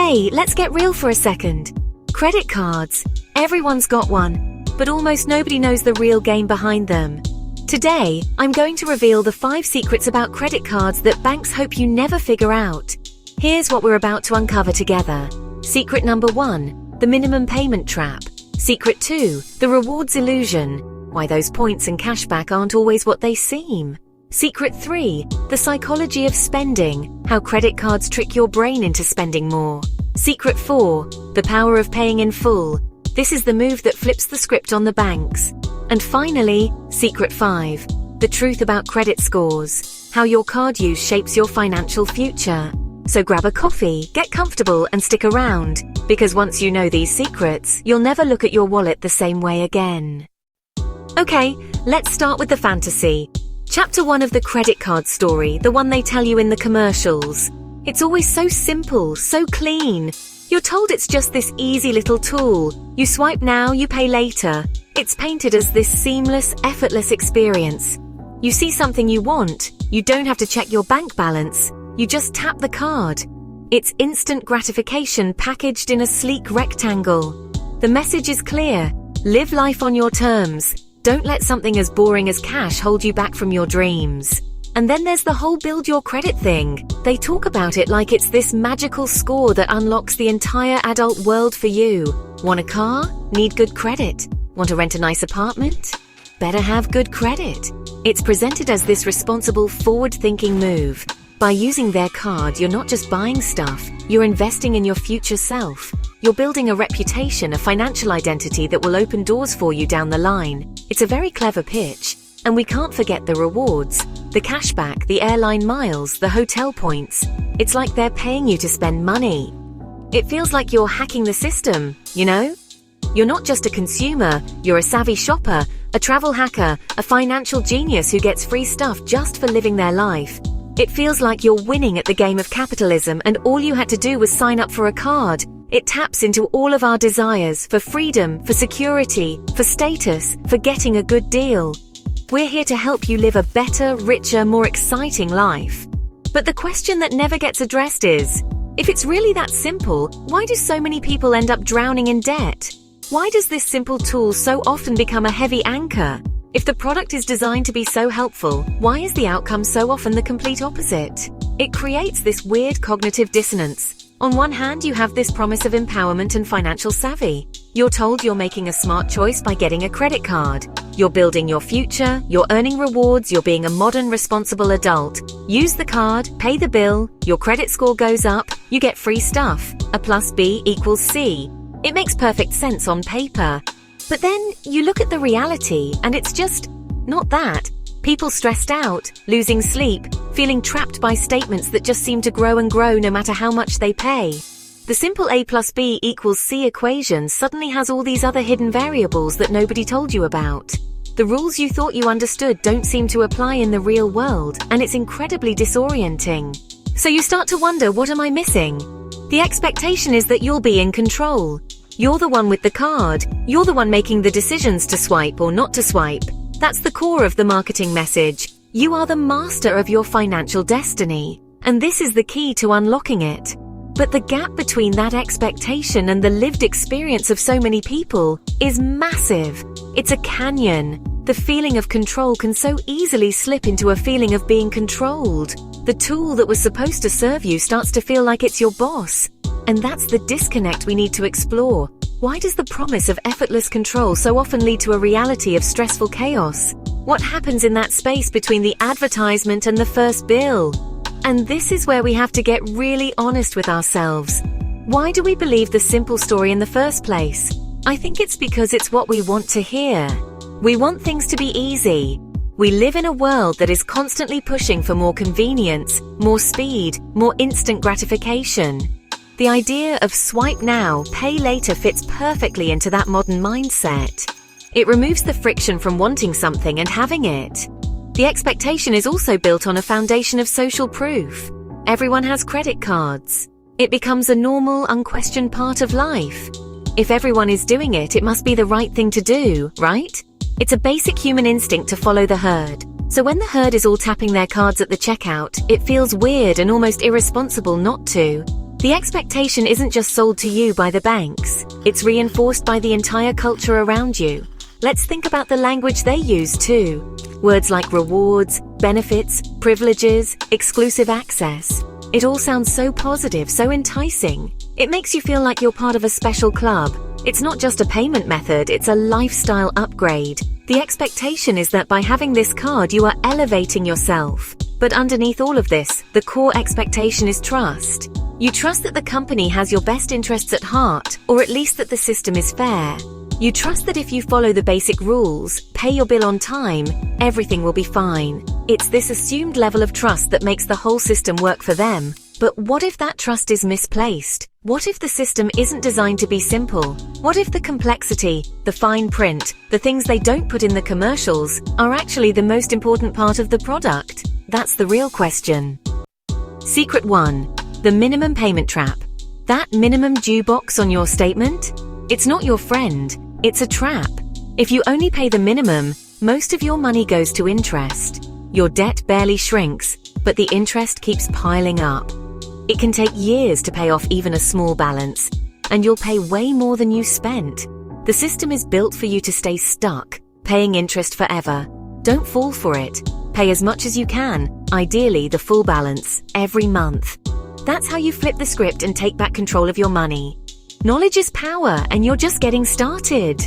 Hey, let's get real for a second. Credit cards. Everyone's got one, but almost nobody knows the real game behind them. Today, I'm going to reveal the 5 secrets about credit cards that banks hope you never figure out. Here's what we're about to uncover together. Secret number 1, the minimum payment trap. Secret 2, the rewards illusion. Why those points and cashback aren't always what they seem. Secret 3, the psychology of spending. How credit cards trick your brain into spending more. Secret 4, the power of paying in full. This is the move that flips the script on the banks. And finally, Secret 5, the truth about credit scores. How your card use shapes your financial future. So grab a coffee, get comfortable, and stick around, because once you know these secrets, you'll never look at your wallet the same way again. Okay, let's start with the fantasy. Chapter 1 of the credit card story, the one they tell you in the commercials. It's always so simple, so clean. You're told it's just this easy little tool. You swipe now, you pay later. It's painted as this seamless, effortless experience. You see something you want, you don't have to check your bank balance. You just tap the card. It's instant gratification packaged in a sleek rectangle. The message is clear. Live life on your terms. Don't let something as boring as cash hold you back from your dreams. And then there's the whole build your credit thing. They talk about it like it's this magical score that unlocks the entire adult world for you. Want a car? Need good credit. Want to rent a nice apartment? Better have good credit. It's presented as this responsible, forward-thinking move. By using their card, you're not just buying stuff, you're investing in your future self. You're building a reputation, a financial identity that will open doors for you down the line. It's a very clever pitch. And we can't forget the rewards, the cashback, the airline miles, the hotel points. It's like they're paying you to spend money. It feels like you're hacking the system, you know? You're not just a consumer, you're a savvy shopper, a travel hacker, a financial genius who gets free stuff just for living their life. It feels like you're winning at the game of capitalism, and all you had to do was sign up for a card. It taps into all of our desires for freedom, for security, for status, for getting a good deal. We're here to help you live a better, richer, more exciting life. But the question that never gets addressed is, if it's really that simple, why do so many people end up drowning in debt? Why does this simple tool so often become a heavy anchor? If the product is designed to be so helpful, why is the outcome so often the complete opposite? It creates this weird cognitive dissonance. On one hand, you have this promise of empowerment and financial savvy. You're told you're making a smart choice by getting a credit card. You're building your future, you're earning rewards, you're being a modern, responsible adult. Use the card, pay the bill, your credit score goes up, you get free stuff. A plus B equals C. It makes perfect sense on paper. But then you look at the reality, and it's just not that. People stressed out, losing sleep, feeling trapped by statements that just seem to grow and grow no matter how much they pay. The simple A plus B equals C equation suddenly has all these other hidden variables that nobody told you about. The rules you thought you understood don't seem to apply in the real world, and it's incredibly disorienting. So you start to wonder, what am I missing? The expectation is that you'll be in control. You're the one with the card. You're the one making the decisions to swipe or not to swipe. That's the core of the marketing message. You are the master of your financial destiny, and this is the key to unlocking it. But the gap between that expectation and the lived experience of so many people is massive. It's a canyon. The feeling of control can so easily slip into a feeling of being controlled. The tool that was supposed to serve you starts to feel like it's your boss. And that's the disconnect we need to explore. Why does the promise of effortless control so often lead to a reality of stressful chaos? What happens in that space between the advertisement and the first bill? And this is where we have to get really honest with ourselves. Why do we believe the simple story in the first place? I think it's because it's what we want to hear. We want things to be easy. We live in a world that is constantly pushing for more convenience, more speed, more instant gratification. The idea of swipe now, pay later fits perfectly into that modern mindset. It removes the friction from wanting something and having it. The expectation is also built on a foundation of social proof. Everyone has credit cards. It becomes a normal, unquestioned part of life. If everyone is doing it, it must be the right thing to do, right? It's a basic human instinct to follow the herd. So when the herd is all tapping their cards at the checkout, it feels weird and almost irresponsible not to. The expectation isn't just sold to you by the banks, it's reinforced by the entire culture around you. Let's think about the language they use too. Words like rewards, benefits, privileges, exclusive access. It all sounds so positive, so enticing. It makes you feel like you're part of a special club. It's not just a payment method, it's a lifestyle upgrade. The expectation is that by having this card, you are elevating yourself. But underneath all of this, the core expectation is trust. You trust that the company has your best interests at heart, or at least that the system is fair. You trust that if you follow the basic rules, pay your bill on time, everything will be fine. It's this assumed level of trust that makes the whole system work for them. But what if that trust is misplaced? What if the system isn't designed to be simple? What if the complexity, the fine print, the things they don't put in the commercials, are actually the most important part of the product? That's the real question. Secret 1. The minimum payment trap. That minimum due box on your statement? It's not your friend, it's a trap. If you only pay the minimum, most of your money goes to interest. Your debt barely shrinks, but the interest keeps piling up. It can take years to pay off even a small balance, and you'll pay way more than you spent. The system is built for you to stay stuck, paying interest forever. Don't fall for it. Pay as much as you can, ideally the full balance, every month. That's how you flip the script and take back control of your money. Knowledge is power, and you're just getting started.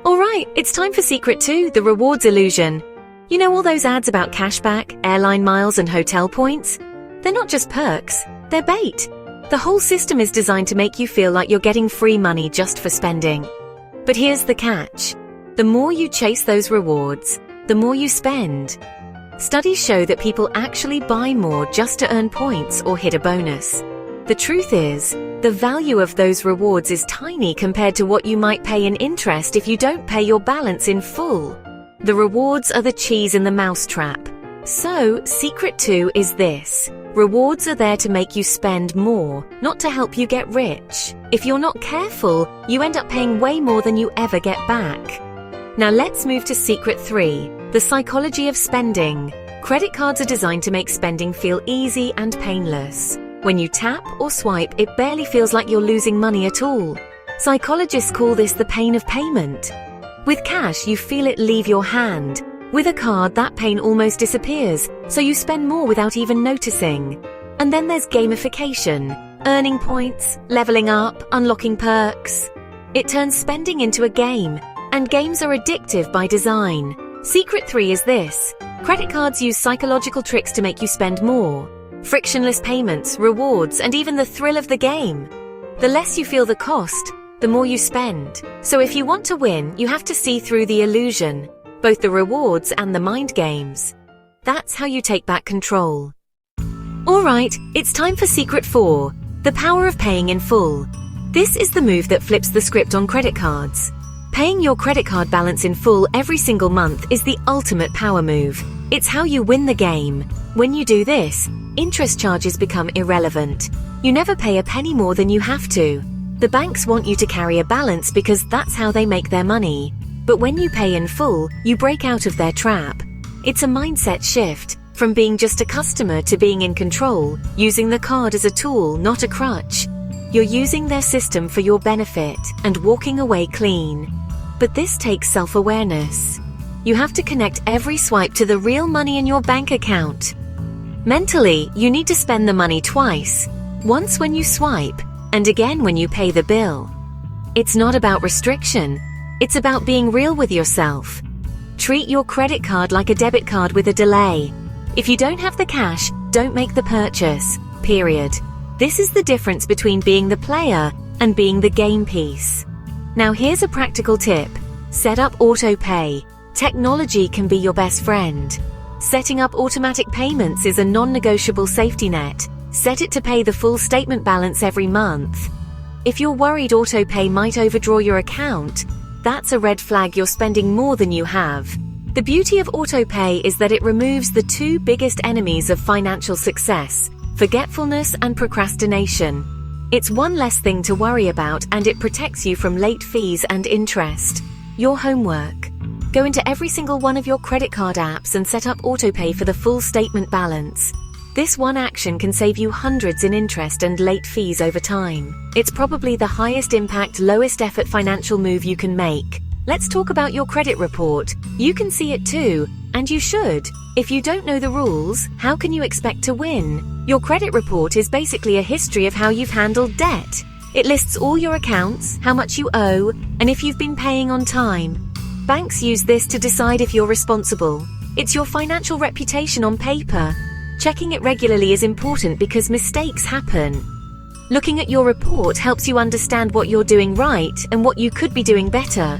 Alright, it's time for Secret 2, the rewards illusion. You know all those ads about cashback, airline miles, and hotel points? They're not just perks, they're bait. The whole system is designed to make you feel like you're getting free money just for spending. But here's the catch. The more you chase those rewards, the more you spend. Studies show that people actually buy more just to earn points or hit a bonus. The truth is, the value of those rewards is tiny compared to what you might pay in interest if you don't pay your balance in full. The rewards are the cheese in the mousetrap. So, Secret 2 is this. Rewards are there to make you spend more, not to help you get rich. If you're not careful, you end up paying way more than you ever get back. Now let's move to Secret 3, the psychology of spending. Credit cards are designed to make spending feel easy and painless. When you tap or swipe, it barely feels like you're losing money at all. Psychologists call this the pain of payment. With cash, you feel it leave your hand. With a card, that pain almost disappears, so you spend more without even noticing. And then there's gamification, earning points, leveling up, unlocking perks. It turns spending into a game, and games are addictive by design. Secret 3 is this. Credit cards use psychological tricks to make you spend more. Frictionless payments, rewards, and even the thrill of the game. The less you feel the cost, the more you spend. So if you want to win, you have to see through the illusion, both the rewards and the mind games. That's how you take back control. Alright, it's time for Secret 4, the power of paying in full. This is the move that flips the script on credit cards. Paying your credit card balance in full every single month is the ultimate power move. It's how you win the game. When you do this, interest charges become irrelevant. You never pay a penny more than you have to. The banks want you to carry a balance because that's how they make their money. But when you pay in full, you break out of their trap. It's a mindset shift, from being just a customer to being in control, using the card as a tool, not a crutch. You're using their system for your benefit and walking away clean. But this takes self-awareness. You have to connect every swipe to the real money in your bank account. Mentally, you need to spend the money twice. Once when you swipe, and again when you pay the bill. It's not about restriction. It's about being real with yourself. Treat your credit card like a debit card with a delay. If you don't have the cash, don't make the purchase. Period. This is the difference between being the player and being the game piece. Now here's a practical tip. Set up auto pay. Technology can be your best friend. Setting up automatic payments is a non-negotiable safety net. Set it to pay the full statement balance every month. If you're worried auto pay might overdraw your account, that's a red flag you're spending more than you have. The beauty of auto pay is that it removes the two biggest enemies of financial success, forgetfulness and procrastination. It's one less thing to worry about, and it protects you from late fees and interest. Your homework. Go into every single one of your credit card apps and set up autopay for the full statement balance. This one action can save you hundreds in interest and late fees over time. It's probably the highest impact, lowest effort financial move you can make. Let's talk about your credit report. You can see it too, and you should. If you don't know the rules, how can you expect to win? Your credit report is basically a history of how you've handled debt. It lists all your accounts, how much you owe, and if you've been paying on time. Banks use this to decide if you're responsible. It's your financial reputation on paper. Checking it regularly is important because mistakes happen. Looking at your report helps you understand what you're doing right and what you could be doing better.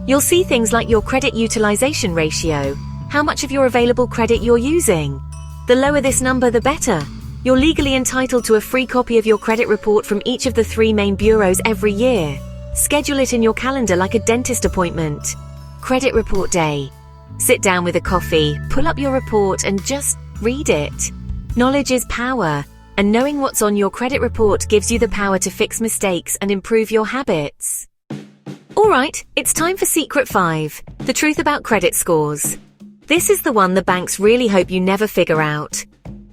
You'll see things like your credit utilization ratio, how much of your available credit you're using. The lower this number, the better. You're legally entitled to a free copy of your credit report from each of the 3 main bureaus every year. Schedule it in your calendar like a dentist appointment. Credit report day. Sit down with a coffee, pull up your report and just read it. Knowledge is power, and knowing what's on your credit report gives you the power to fix mistakes and improve your habits. Alright, it's time for Secret 5, the truth about credit scores. This is the one the banks really hope you never figure out.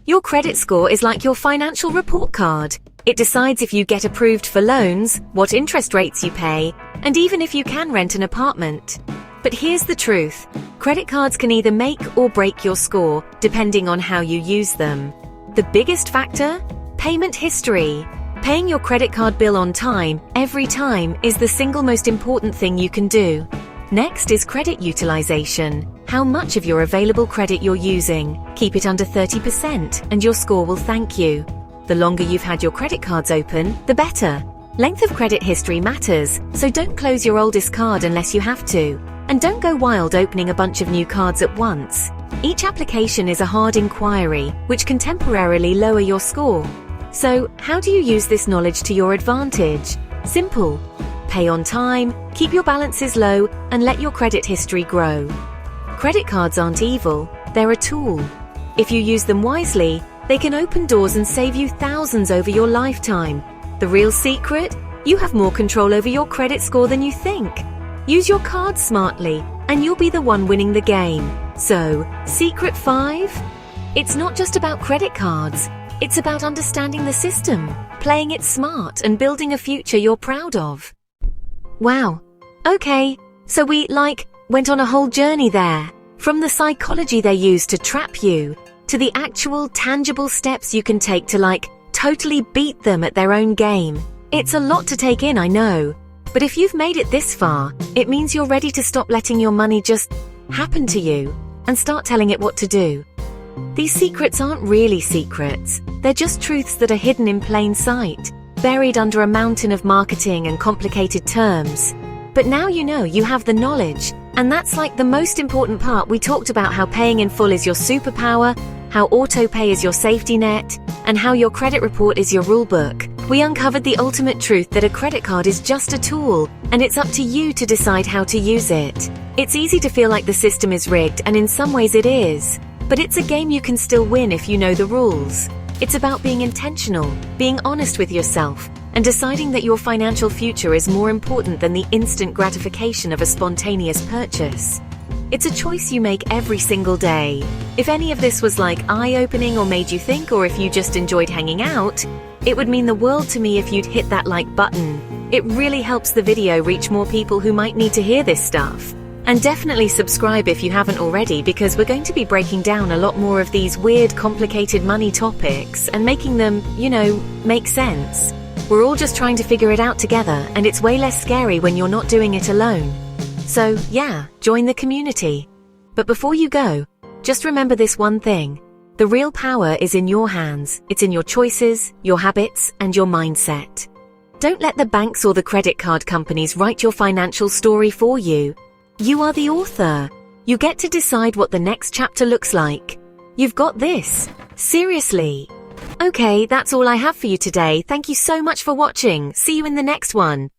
Your credit score is like your financial report card. It decides if you get approved for loans, what interest rates you pay, and even if you can rent an apartment. But here's the truth. Credit cards can either make or break your score, depending on how you use them. The biggest factor? Payment history. Paying your credit card bill on time, every time, is the single most important thing you can do. Next is credit utilization. How much of your available credit you're using. Keep it under 30% and your score will thank you. The longer you've had your credit cards open, the better. Length of credit history matters, so don't close your oldest card unless you have to. And don't go wild opening a bunch of new cards at once. Each application is a hard inquiry, which can temporarily lower your score. So, how do you use this knowledge to your advantage? Simple. Pay on time, keep your balances low, and let your credit history grow. Credit cards aren't evil, they're a tool. If you use them wisely, they can open doors and save you thousands over your lifetime. The real secret? You have more control over your credit score than you think. Use your cards smartly, and you'll be the one winning the game. So, Secret 5? It's not just about credit cards. It's about understanding the system, playing it smart, and building a future you're proud of. Wow. Okay, so we, went on a whole journey there. From the psychology they use to trap you, to the actual tangible steps you can take to, totally beat them at their own game. It's a lot to take in, I know. But if you've made it this far, it means you're ready to stop letting your money just happen to you and start telling it what to do. These secrets aren't really secrets. They're just truths that are hidden in plain sight, buried under a mountain of marketing and complicated terms. But now you know you have the knowledge, and that's the most important part. We talked about how paying in full is your superpower, how auto-pay is your safety net, and how your credit report is your rulebook. We uncovered the ultimate truth that a credit card is just a tool, and it's up to you to decide how to use it. It's easy to feel like the system is rigged, and in some ways it is. But it's a game you can still win if you know the rules. It's about being intentional, being honest with yourself, and deciding that your financial future is more important than the instant gratification of a spontaneous purchase. It's a choice you make every single day. If any of this was eye-opening or made you think, or if you just enjoyed hanging out, it would mean the world to me if you'd hit that like button. It really helps the video reach more people who might need to hear this stuff. And definitely subscribe if you haven't already, because we're going to be breaking down a lot more of these weird, complicated money topics and making them, make sense. We're all just trying to figure it out together, and it's way less scary when you're not doing it alone. So, yeah, join the community. But before you go, just remember this one thing. The real power is in your hands. It's in your choices, your habits, and your mindset. Don't let the banks or the credit card companies write your financial story for you. You are the author. You get to decide what the next chapter looks like. You've got this. Seriously. Okay, that's all I have for you today. Thank you so much for watching. See you in the next one.